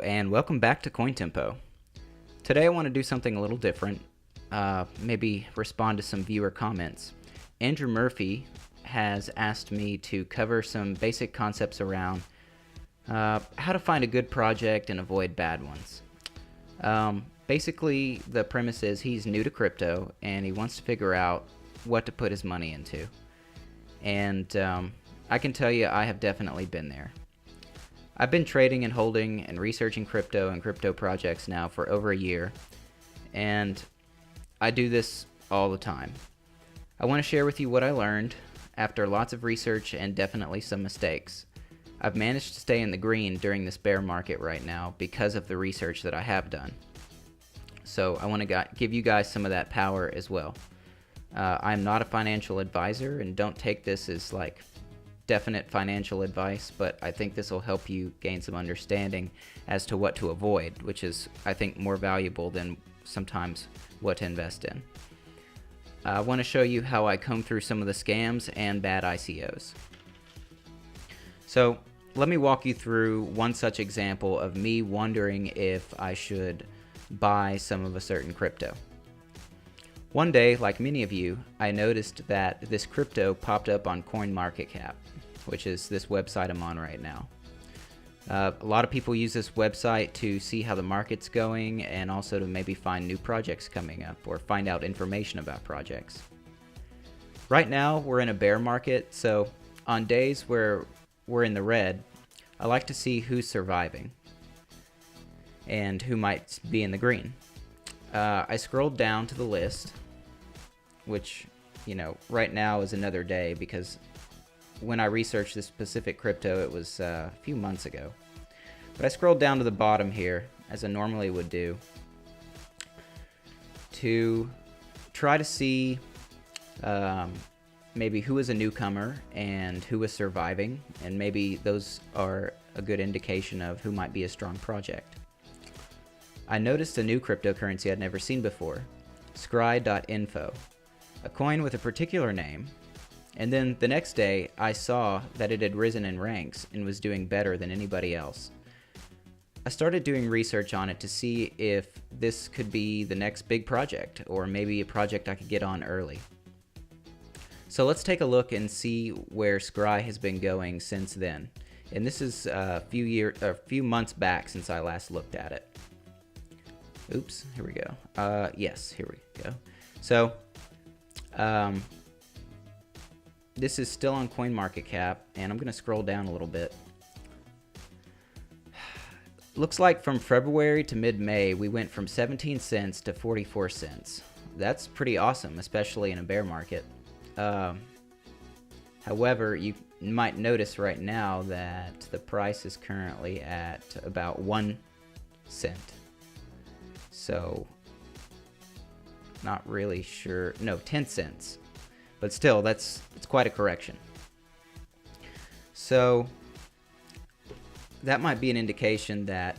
and welcome back to CoinTempo. Today I want to do something a little different, maybe respond to some viewer comments. Andrew Murphy has asked me to cover some basic concepts around how to find a good project and avoid bad ones. Basically, the premise is he's new to crypto and he wants to figure out what to put his money into. And I can tell you I have definitely been there. I've been trading and holding and researching crypto and crypto projects now for over a year, and I do this all the time. I want to share with you what I learned after lots of research and definitely some mistakes. I've managed to stay in the green during this bear market right now because of the research that I have done. So I want to give you guys some of that power as well. I'm not a financial advisor, and don't take this as like definite financial advice, but I think this will help you gain some understanding as to what to avoid, which is, I think, more valuable than sometimes what to invest in. I want to show you how I comb through some of the scams and bad ICOs. So let me walk you through one such example of me wondering if I should buy some of a certain crypto. One day, like many of you, I noticed that this crypto popped up on CoinMarketCap, which is this website I'm on right now. A lot of people use this website to see how the market's going and also to maybe find new projects coming up or find out information about projects. Right now, we're in a bear market, so on days where we're in the red, I like to see who's surviving and who might be in the green. I scrolled down to the list, which, right now is another day because when I researched this specific crypto, it was a few months ago. But I scrolled down to the bottom here, as I normally would do, to try to see maybe who is a newcomer and who is surviving, and maybe those are a good indication of who might be a strong project. I noticed a new cryptocurrency I'd never seen before, scry.info, a coin with a particular name, and then the next day I saw that it had risen in ranks and was doing better than anybody else. I started doing research on it to see if this could be the next big project, or maybe a project I could get on early. So let's take a look and see where Scry has been going since then. And this is a few months back since I last looked at it. Oops, here we go. Yes, here we go. So, this is still on CoinMarketCap, and I'm going to scroll down a little bit. Looks like from February to mid-May, we went from 17 cents to 44 cents. That's pretty awesome, especially in a bear market. However, you might notice right now that the price is currently at about 1 cent. So, not really sure. No, 10 cents. But still, it's quite a correction. So, that might be an indication that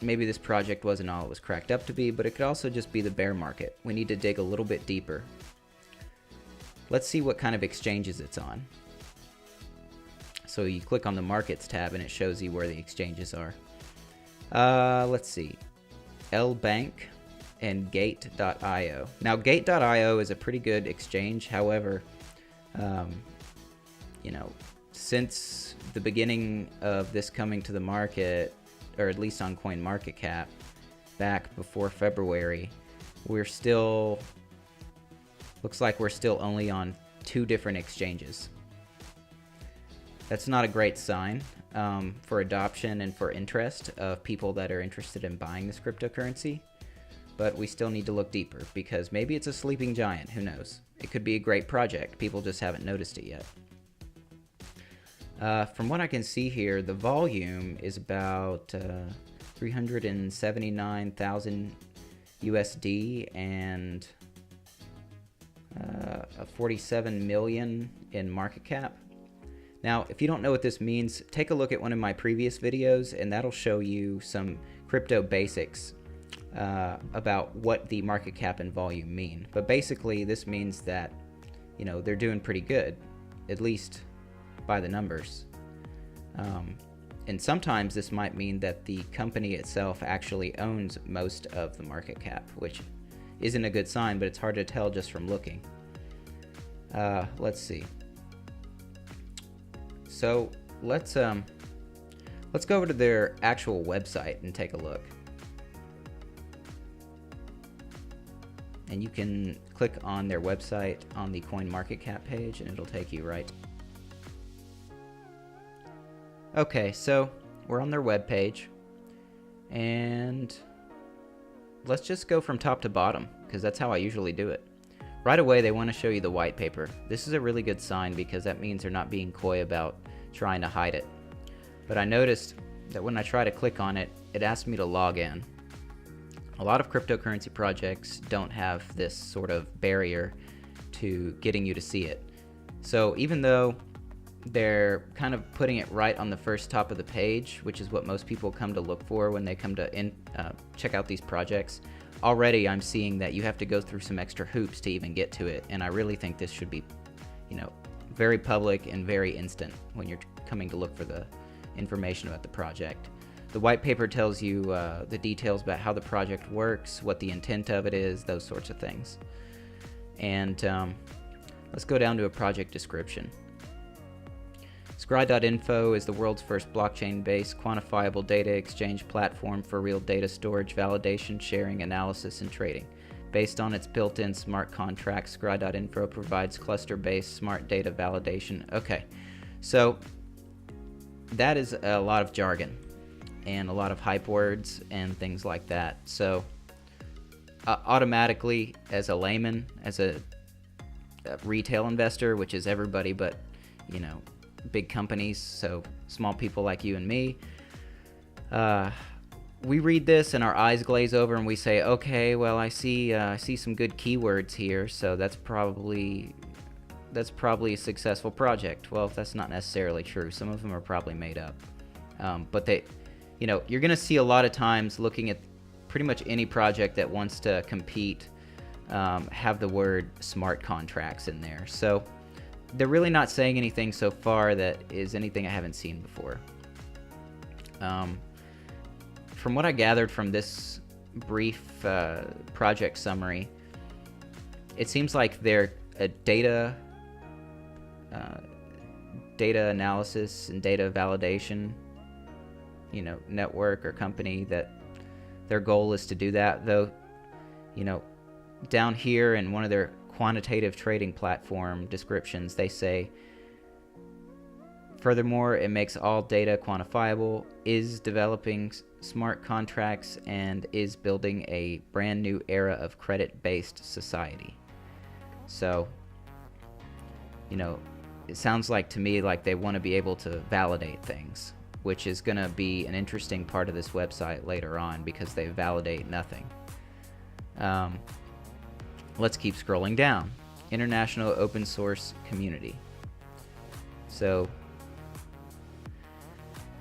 maybe this project wasn't all it was cracked up to be, but it could also just be the bear market. We need to dig a little bit deeper. Let's see what kind of exchanges it's on. So you click on the Markets tab and it shows you where the exchanges are. Let's see. LBank and Gate.io. Now, Gate.io is a pretty good exchange. However, since the beginning of this coming to the market, or at least on CoinMarketCap, back before February, looks like we're still only on 2 different exchanges. That's not a great sign for adoption and for interest of people that are interested in buying this cryptocurrency. But we still need to look deeper because maybe it's a sleeping giant. Who knows? It could be a great project. People just haven't noticed it yet. From what I can see here, the volume is about 379,000 USD and 47 million in market cap. Now, if you don't know what this means, take a look at one of my previous videos, and that'll show you some crypto basics about what the market cap and volume mean. But basically, this means that, they're doing pretty good, at least by the numbers. And sometimes this might mean that the company itself actually owns most of the market cap, which isn't a good sign, but it's hard to tell just from looking. Let's see. So let's go over to their actual website and take a look. And you can click on their website on the CoinMarketCap page, and it'll take you right. Okay, so we're on their web page, and let's just go from top to bottom, because that's how I usually do it. Right away, they want to show you the white paper. This is a really good sign, because that means they're not being coy about trying to hide it. But I noticed that when I try to click on it, it asks me to log in. A lot of cryptocurrency projects don't have this sort of barrier to getting you to see it. So even though they're kind of putting it right on the first top of the page, which is what most people come to look for when they come to check out these projects, already I'm seeing that you have to go through some extra hoops to even get to it. And I really think this should be, very public and very instant when you're coming to look for the information about the project. The white paper tells you the details about how the project works, what the intent of it is, those sorts of things. And let's go down to a project description. Scry.info is the world's first blockchain-based quantifiable data exchange platform for real data storage, validation, sharing, analysis, and trading. Based on its built-in smart contracts, Scry.info provides cluster-based smart data validation. Okay, so that is a lot of jargon and a lot of hype words and things like that. So automatically, as a layman, as a retail investor, which is everybody but, big companies, so small people like you and me, we read this and our eyes glaze over and we say, okay, well, I see some good keywords here, so that's probably a successful project. Well, that's not necessarily true. Some of them are probably made up. But you're going to see a lot of times looking at pretty much any project that wants to compete, have the word smart contracts in there. So they're really not saying anything so far that is anything I haven't seen before. From what I gathered from this brief project summary, it seems like they're a data analysis and data validation, network or company that their goal is to do that. Though, down here in one of their quantitative trading platform descriptions, they say, furthermore, it makes all data quantifiable, is developing smart contracts, and is building a brand new era of credit-based society. So, it sounds like to me like they want to be able to validate things, which is going to be an interesting part of this website later on because they validate nothing. Let's keep scrolling down. International open source community. So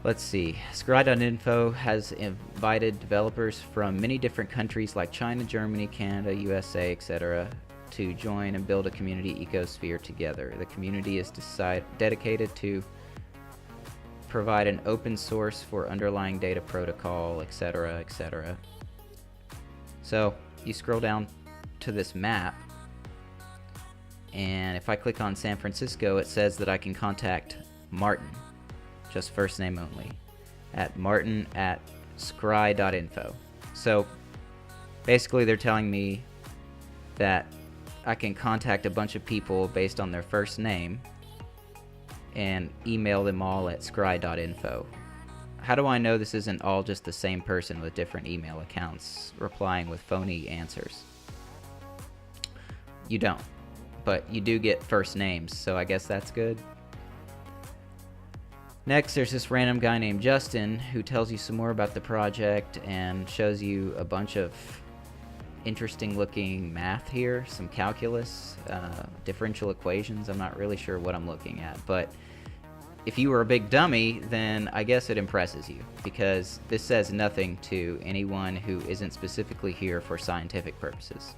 let's see. Scry.info has invited developers from many different countries like China, Germany, Canada, USA, etc. to join and build a community ecosphere together. The community is dedicated to provide an open source for underlying data protocol, etc., etc. So you scroll down to this map, and if I click on San Francisco, it says that I can contact Martin, just first name only, at martin@scry.info. So basically they're telling me that I can contact a bunch of people based on their first name and email them all at scry.info. How do I know this isn't all just the same person with different email accounts replying with phony answers? You don't, but you do get first names, so I guess that's good. Next, there's this random guy named Justin who tells you some more about the project and shows you a bunch of interesting looking math here, some calculus, differential equations. I'm not really sure what I'm looking at, but if you were a big dummy, then I guess it impresses you, because this says nothing to anyone who isn't specifically here for scientific purposes,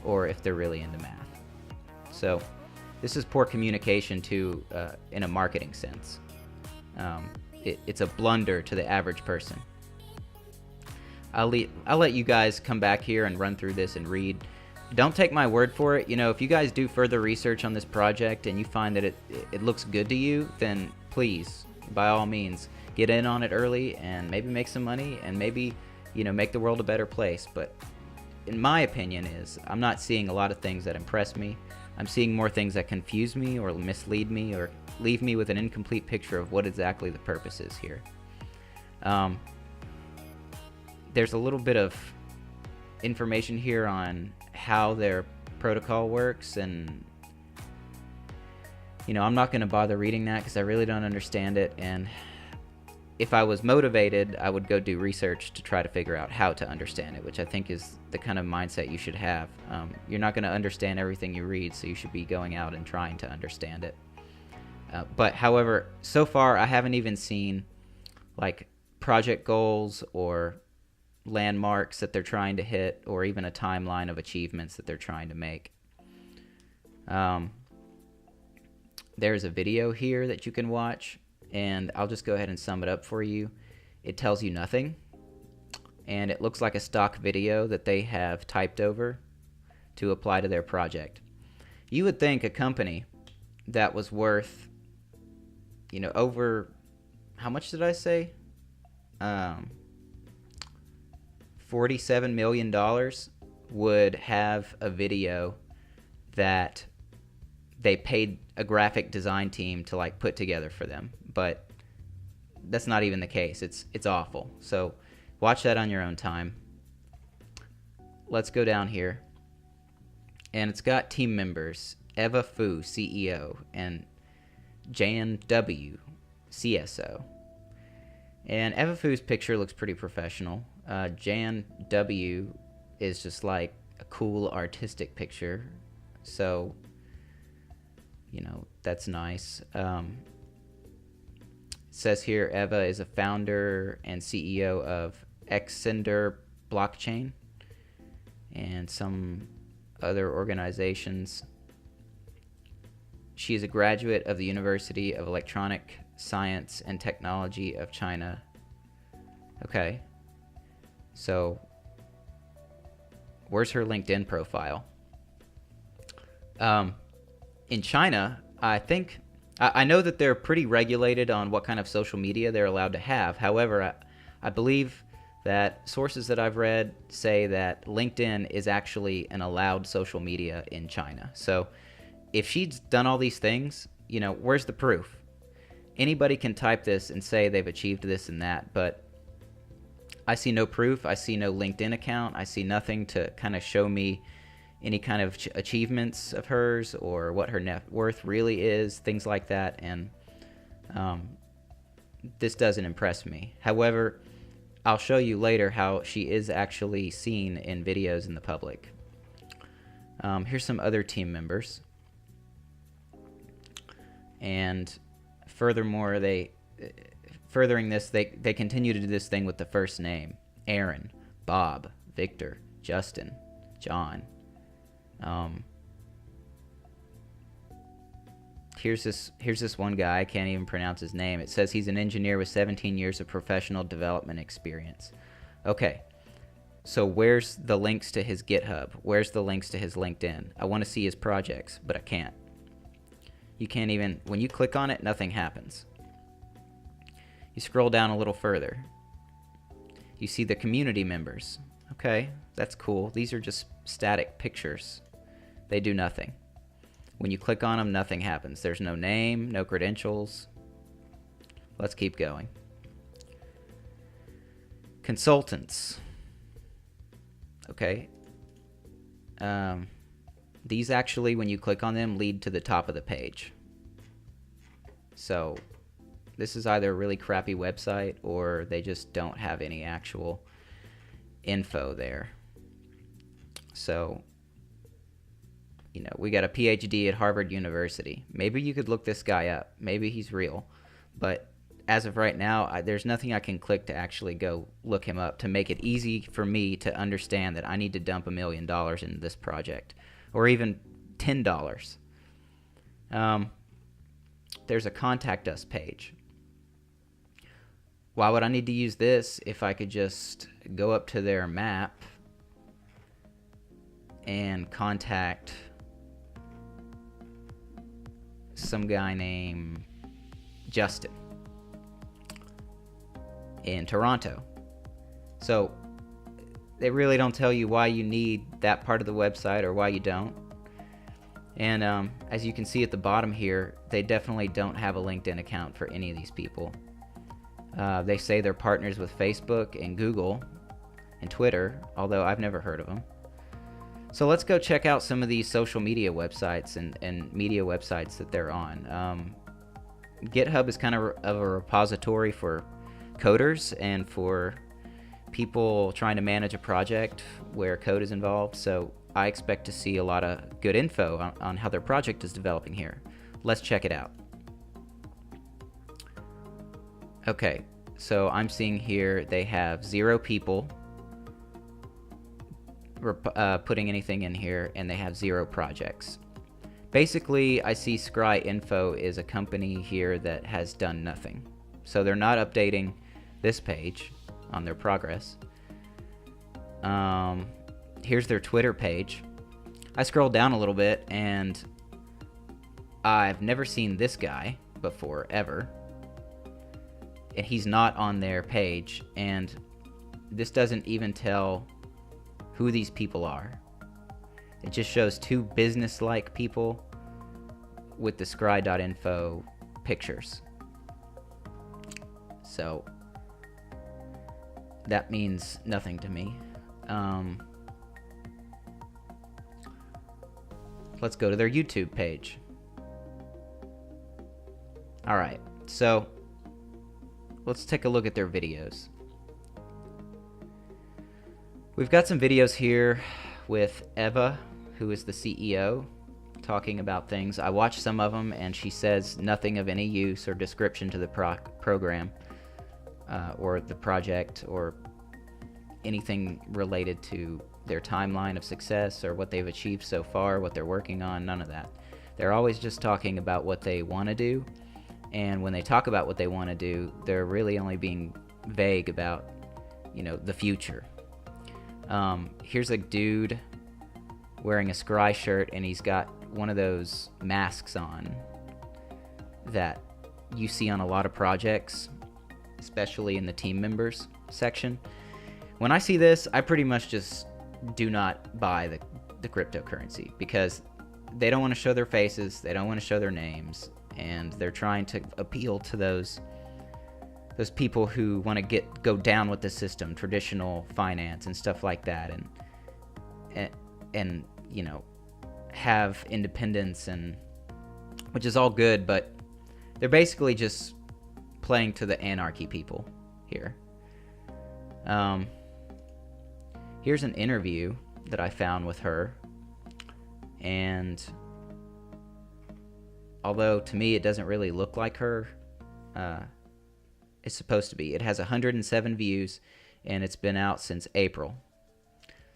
or if they're really into math. So this is poor communication in a marketing sense. it's a blunder to the average person. I'll let you guys come back here and run through this and read. Don't take my word for it. You know, if you guys do further research on this project and you find that it looks good to you, then please, by all means, get in on it early and maybe make some money and maybe, you know, make the world a better place. But in my opinion is, I'm not seeing a lot of things that impress me. I'm seeing more things that confuse me or mislead me or leave me with an incomplete picture of what exactly the purpose is here. There's a little bit of information here on how their protocol works, and you know, I'm not going to bother reading that because I really don't understand it, and if I was motivated, I would go do research to try to figure out how to understand it, which I think is the kind of mindset you should have. You're not going to understand everything you read, so you should be going out and trying to understand it. But however, so far I haven't even seen like project goals or landmarks that they're trying to hit, or even a timeline of achievements that they're trying to make. There's a video here that you can watch, and I'll just go ahead and sum it up for you. It tells you nothing, and it looks like a stock video that they have typed over to apply to their project. You would think a company that was worth, you know, over, how much did I say? $47 million would have a video that they paid a graphic design team to like put together for them, but that's not even the case. It's awful. So watch that on your own time. Let's go down here, and it's got team members: Eva Fu, CEO, and Jan W, CSO. And Eva Fu's picture looks pretty professional. Jan W is just like a cool artistic picture, so you know, that's nice. It says here Eva is a founder and CEO of Excinder Blockchain and some other organizations. She is a graduate of the University of Electronic Science and Technology of China. Okay. So, where's her LinkedIn profile? In China, I know that they're pretty regulated on what kind of social media they're allowed to have. However, I believe that sources that I've read say that LinkedIn is actually an allowed social media in China. So, if she's done all these things, you know, where's the proof? Anybody can type this and say they've achieved this and that, but I see no proof. I see no LinkedIn account. I see nothing to kind of show me any kind of achievements of hers or what her net worth really is, things like that. And this doesn't impress me. However, I'll show you later how she is actually seen in videos in the public. Here's some other team members. And furthermore, furthering this, they continue to do this thing with the first name: Aaron, Bob, Victor, Justin, John. Here's this one guy. I can't even pronounce his name. It says he's an engineer with 17 years of professional development experience. Okay, so where's the links to his GitHub? Where's the links to his LinkedIn? I want to see his projects, but I can't. You can't even, when you click on it, nothing happens. You scroll down a little further. You see the community members. Okay, that's cool. These are just static pictures. They do nothing. When you click on them, nothing happens. There's no name, no credentials. Let's keep going. Consultants. Okay. These actually, when you click on them, lead to the top of the page. So this is either a really crappy website or they just don't have any actual info there. So, you know, we got a PhD at Harvard University. Maybe you could look this guy up. Maybe he's real. But as of right now, there's nothing I can click to actually go look him up to make it easy for me to understand that I need to dump $1 million into this project, or even $10. There's a contact us page. why would I need to use this if I could just go up to their map and contact some guy named Justin in Toronto? So they really don't tell you why you need that part of the website or why you don't. And as you can see at the bottom here, they definitely don't have a LinkedIn account for any of these people. They say they're partners with Facebook and Google and Twitter, although I've never heard of them. So let's go check out some of these social media websites and media websites that they're on. GitHub is kind of a repository for coders and for people trying to manage a project where code is involved. So I expect to see a lot of good info on how their project is developing here. Let's check it out. Okay, so I'm seeing here they have 0 people putting anything in here, and they have 0 projects. Basically, I see Scry Info is a company here that has done nothing. So they're not updating this page on their progress. Here's their Twitter page. I scrolled down a little bit, and I've never seen this guy before, ever. And he's not on their page, and this doesn't even tell who these people are. It just shows 2 business-like people with the scry.info pictures. So that means nothing to me. Let's go to their YouTube page. Alright, so let's take a look at their videos. We've got some videos here with Eva, who is the CEO, talking about things. I watched some of them, and she says nothing of any use or description to the program or the project or anything related to their timeline of success or what they've achieved so far, what they're working on, none of that. They're always just talking about what they want to do, and when they talk about what they want to do, they're really only being vague about, the future. Here's a dude wearing a Scry shirt, and he's got one of those masks on that you see on a lot of projects, especially in the team members section. When I see this, I pretty much just do not buy the cryptocurrency, because they don't want to show their faces, they don't want to show their names, and they're trying to appeal to those people who want to go down with the system, traditional finance and stuff like that, and have independence, and which is all good, but they're basically just playing to the anarchy people here. Here's an interview that I found with her, and although to me it doesn't really look like her, it's supposed to be. It has 107 views, and it's been out since April.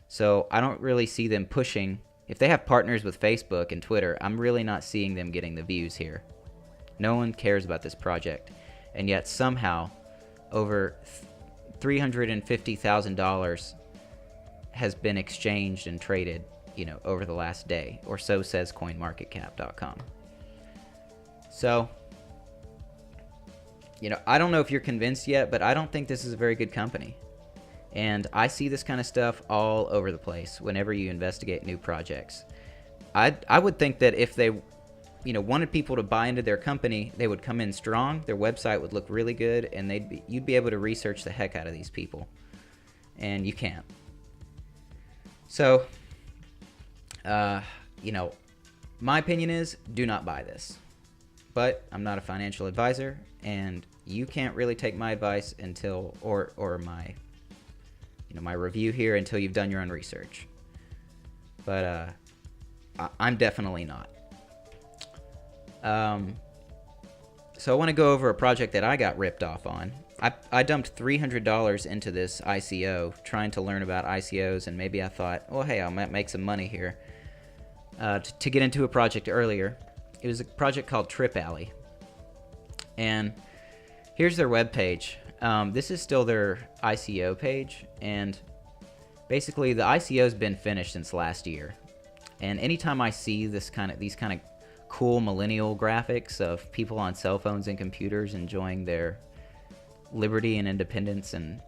So I don't really see them pushing. If they have partners with Facebook and Twitter, I'm really not seeing them getting the views here. No one cares about this project, and yet somehow over $350,000 has been exchanged and traded, over the last day, or so says CoinMarketCap.com. So, I don't know if you're convinced yet, but I don't think this is a very good company. And I see this kind of stuff all over the place whenever you investigate new projects. I would think that if they, wanted people to buy into their company, they would come in strong, their website would look really good, and you'd be able to research the heck out of these people. And you can't. So, my opinion is, do not buy this. But I'm not a financial advisor, and you can't really take my advice until, or my, my review here until you've done your own research. But I'm definitely not. So I want to go over a project that I got ripped off on. I dumped $300 into this ICO, trying to learn about ICOs, and maybe I thought, well, hey, I might make some money here. To get into a project earlier, it was a project called TripAlone. And here's their webpage. This is still their ICO page, and basically the ICO has been finished since last year. And anytime I see these kind of cool millennial graphics of people on cell phones and computers enjoying their liberty and independence and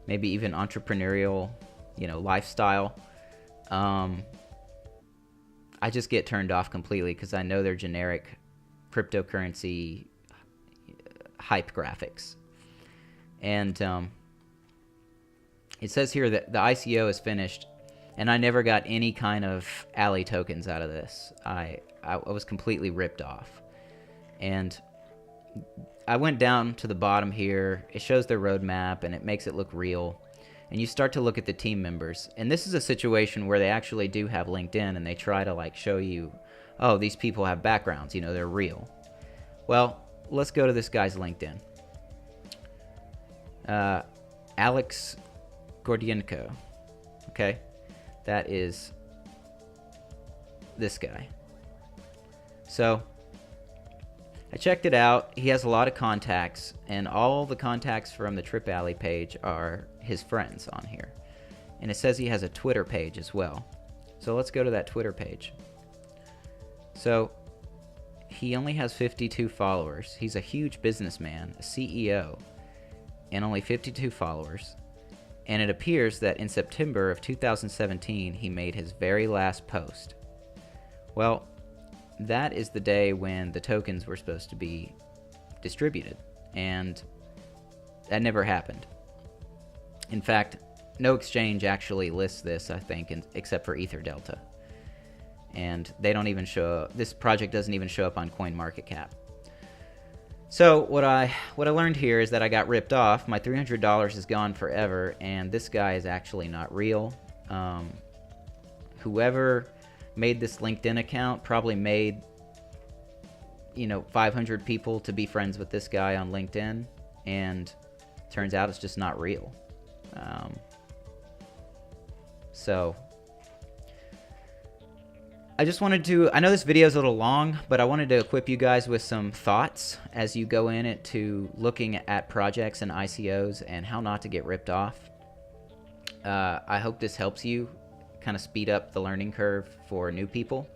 maybe even entrepreneurial, lifestyle, I just get turned off completely because I know they're generic cryptocurrency hype graphics. And it says here that the ICO is finished, and I never got any kind of alley tokens out of this. I was completely ripped off. And I went down to the bottom here. It shows their roadmap, and it makes it look real. And you start to look at the team members. And this is a situation where they actually do have LinkedIn, and they try to show you, oh, these people have backgrounds, they're real. Well, let's go to this guy's LinkedIn. Alex Gordienko. Okay, that is this guy. So I checked it out. He has a lot of contacts, and all the contacts from the TripAlone page are his friends on here. And it says he has a Twitter page as well. So let's go to that Twitter page. So he only has 52 followers. He's a huge businessman, a CEO, and only 52 followers. And it appears that in September of 2017, he made his very last post. Well, that is the day when the tokens were supposed to be distributed, and that never happened. In fact, no exchange actually lists this, I think, except for EtherDelta. And they don't even this project doesn't even show up on CoinMarketCap. So what I learned here is that I got ripped off. My $300 is gone forever, and this guy is actually not real. Whoever made this LinkedIn account probably made 500 people to be friends with this guy on LinkedIn, and turns out it's just not real. So I just wanted to, I know this video is a little long, but I wanted to equip you guys with some thoughts as you go into looking at projects and ICOs and how not to get ripped off. I hope this helps you kind of speed up the learning curve for new people.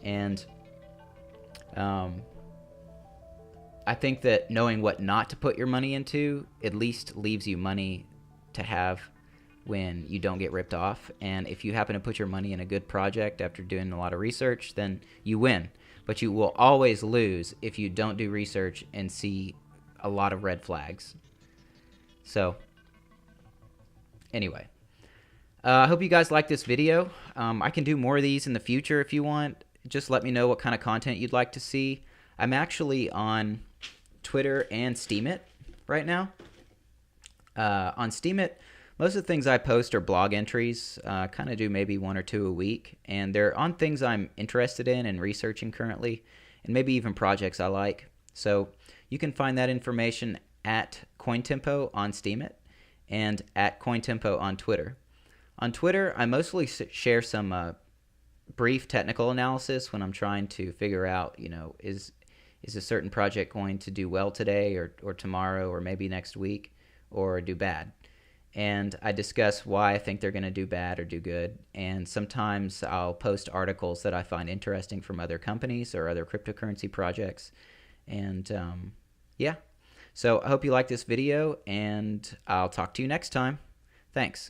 And I think that knowing what not to put your money into at least leaves you money to have when you don't get ripped off. And if you happen to put your money in a good project after doing a lot of research, then you win. But you will always lose if you don't do research and see a lot of red flags. So anyway, I hope you guys like this video. I can do more of these in the future if you want. Just let me know what kind of content you'd like to see. I'm actually on Twitter and Steemit right now. On Steemit, most of the things I post are blog entries. Kind of do maybe 1 or 2 a week, and they're on things I'm interested in and researching currently, and maybe even projects I like. So you can find that information at CoinTempo on Steemit and at CoinTempo on Twitter. On Twitter, I mostly share some brief technical analysis when I'm trying to figure out, is a certain project going to do well today or tomorrow or maybe next week or do bad. And I discuss why I think they're going to do bad or do good. And sometimes I'll post articles that I find interesting from other companies or other cryptocurrency projects. And yeah, so I hope you like this video, and I'll talk to you next time. Thanks.